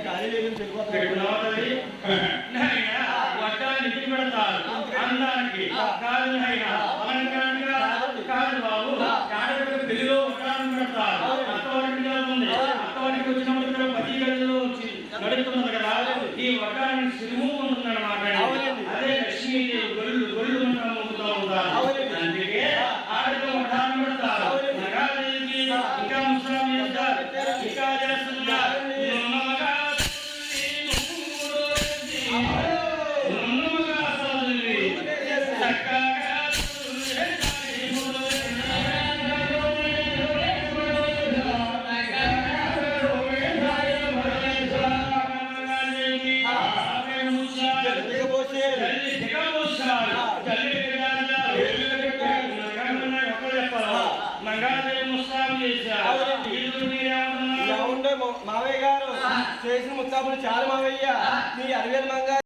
ఖాళీ లేదు వడ్డానికి పెడతారు అందానికి కాదు అలంకరణగా కాదు బాబు పెళ్లిలో వడ్డాన్ని పెడతారు అత్తవారికి ఉంది అత్తవారికి వచ్చినప్పుడు 10 గదుల్లో వచ్చి నడుస్తున్నది కదా ఈ వడ్డాన్ని సిరుము ఉంటుందన్నమాట అదే లక్ష్మీదేవి గొల్లు మొక్కుతూ ఉంటారు అందుకే ఆడకు వడ్డాన్ని పెడతారు నగాదేవికి ఇంకా ముస్లాం చేస్తారు ఇంకా చేస్తున్నారు మావయ్య గారు చేసిన ముత్తాపులు చాలా మావయ్య మీ 60,000 మంగా